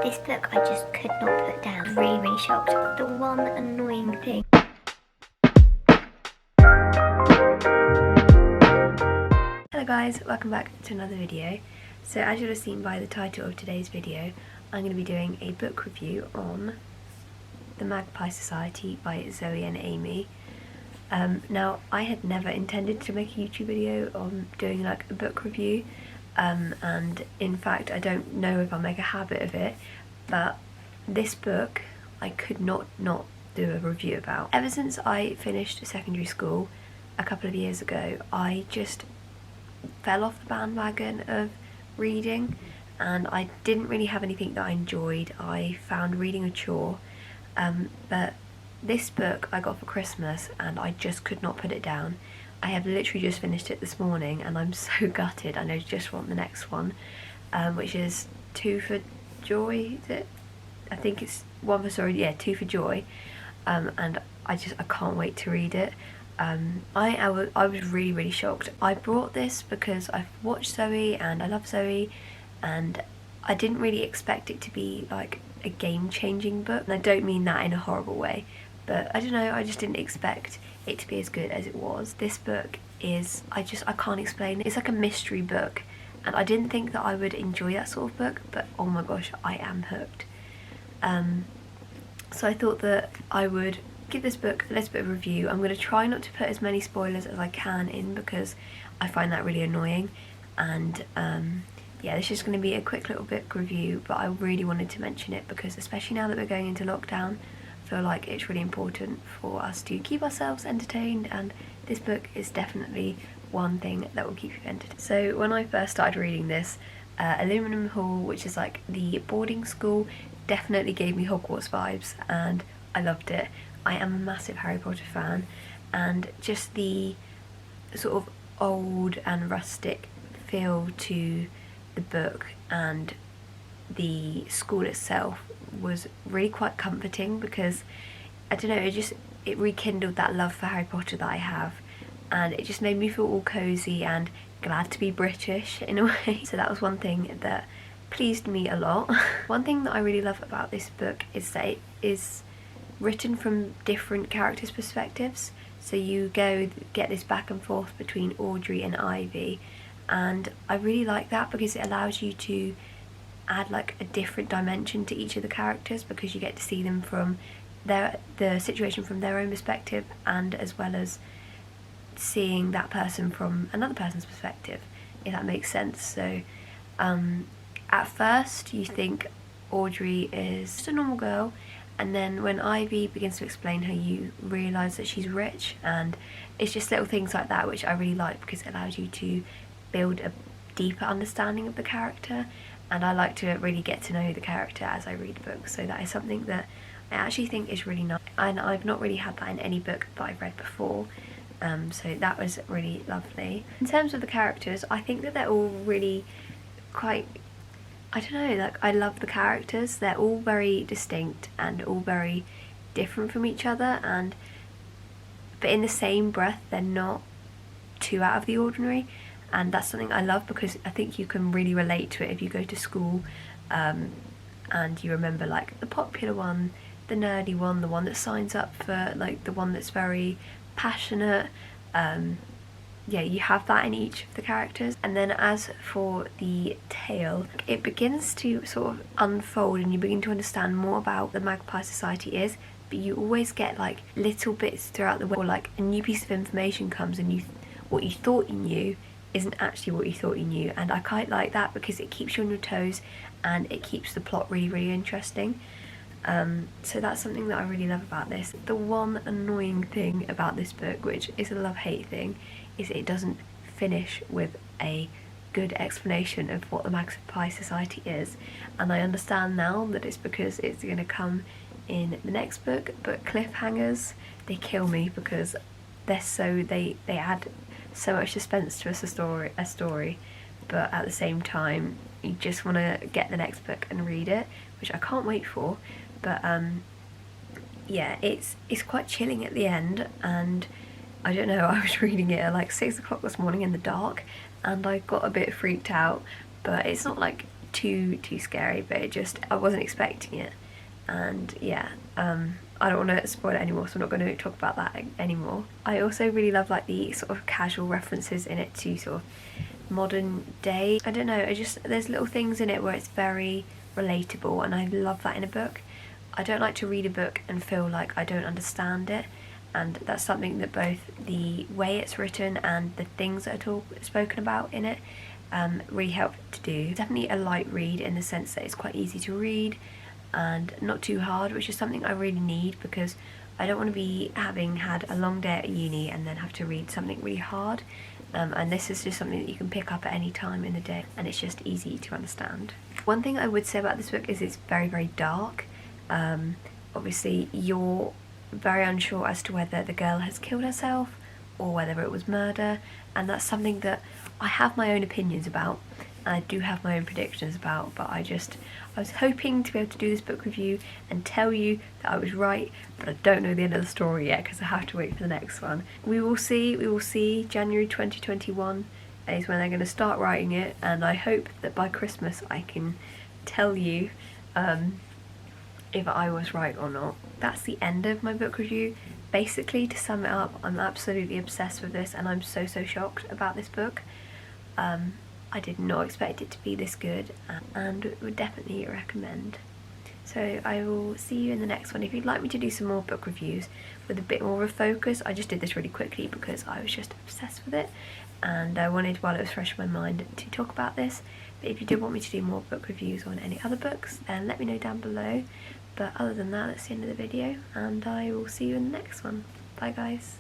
This book I just could not put down. Really, really shocked. The one annoying thing. Hello guys, welcome back to another video. So as you'll have seen by the title of today's video, I'm going to be doing a book review on The Magpie Society by Zoe and Amy. Now, I had never intended to make a YouTube video on doing like a book review, and in fact I don't know if I'll make a habit of it, but this book I could not do a review about. Ever since I finished secondary school a couple of years ago, I just fell off the bandwagon of reading, and I didn't really have anything that I enjoyed. I found reading a chore, but this book I got for Christmas and I just could not put it down. I have literally just finished it this morning and I'm so gutted. I know just want the next one, which is Two for Joy, is it? I think it's one for sorry, yeah, Two for Joy, and I can't wait to read it. I was really shocked. I brought this because I've watched Zoe and I love Zoe, and I didn't really expect it to be like a game-changing book, and I don't mean that in a horrible way, but I don't know, I just didn't expect it to be as good as it was. This book is, I can't explain it. It's like a mystery book, and I didn't think that I would enjoy that sort of book, but oh my gosh, I am hooked. So I thought that I would give this book a little bit of a review. I'm going to try not to put as many spoilers as I can in because I find that really annoying, and yeah, this is going to be a quick little book review, but I really wanted to mention it because especially now that we're going into lockdown, I feel like it's really important for us to keep ourselves entertained, and this book is definitely one thing that will keep you entertained. So when I first started reading this, Aluminum Hall, which is like the boarding school, definitely gave me Hogwarts vibes, and I loved it. I am a massive Harry Potter fan, and just the sort of old and rustic feel to the book and the school itself was really quite comforting because, I don't know, it rekindled that love for Harry Potter that I have, and it just made me feel all cosy and glad to be British in a way. So that was one thing that pleased me a lot. One thing that I really love about this book is that it is written from different characters' perspectives, so you get this back and forth between Audrey and Ivy, and I really like that because it allows you to add like a different dimension to each of the characters, because you get to see them from the situation from their own perspective, and as well as seeing that person from another person's perspective, if that makes sense. So at first you think Audrey is just a normal girl, and then when Ivy begins to explain her, you realise that she's rich, and it's just little things like that which I really like because it allows you to build a deeper understanding of the character, and I like to really get to know the character as I read books, so that is something that I actually think is really nice, and I've not really had that in any book that I've read before, so that was really lovely. In terms of the characters, I think that they're all really quite, I don't know, like I love the characters. They're all very distinct and all very different from each other, but in the same breath they're not too out of the ordinary, and that's something I love because I think you can really relate to it if you go to school, and you remember like the popular one, the nerdy one, the one that signs up for like the one that's very passionate. Yeah, you have that in each of the characters. And then as for the tale, it begins to sort of unfold and you begin to understand more about the Magpie Society is, but you always get like little bits throughout the way, or like a new piece of information comes and what you thought you knew isn't actually what you thought you knew, and I quite like that because it keeps you on your toes and it keeps the plot really interesting. So that's something that I really love about this. The one annoying thing about this book, which is a love-hate thing, is it doesn't finish with a good explanation of what the Magpie Society is, and I understand now that it's because it's going to come in the next book, but cliffhangers, they kill me because they add so much suspense to a story, but at the same time you just want to get the next book and read it, which I can't wait for. But yeah, it's quite chilling at the end, and I don't know, I was reading it at like 6 o'clock this morning in the dark and I got a bit freaked out, but it's not like too scary, but I wasn't expecting it. And yeah, I don't want to spoil it anymore, so I'm not going to talk about that anymore. I also really love like the sort of casual references in it to sort of modern day. I don't know, there's little things in it where it's very relatable, and I love that in a book. I don't like to read a book and feel like I don't understand it, and that's something that both the way it's written and the things that are spoken about in it really help to do. Definitely a light read in the sense that it's quite easy to read and not too hard, which is something I really need, because I don't want to be having had a long day at uni and then have to read something really hard. And this is just something that you can pick up at any time in the day, and it's just easy to understand. One thing I would say about this book is it's very, very dark. Obviously you're very unsure as to whether the girl has killed herself or whether it was murder, and that's something that I have my own opinions about, and I do have my own predictions about, but I was hoping to be able to do this book review and tell you that I was right, but I don't know the end of the story yet because I have to wait for the next one. We will see. January 2021 is when they're going to start writing it, and I hope that by Christmas I can tell you if I was right or not. That's the end of my book review. Basically, to sum it up, I'm absolutely obsessed with this, and I'm so shocked about this book. I did not expect it to be this good, and would definitely recommend. So I will see you in the next one. If you'd like me to do some more book reviews with a bit more of a focus, I just did this really quickly because I was just obsessed with it, and I wanted, while it was fresh in my mind, to talk about this. But if you did want me to do more book reviews on any other books, then let me know down below. But other than that, that's the end of the video, and I will see you in the next one. Bye guys.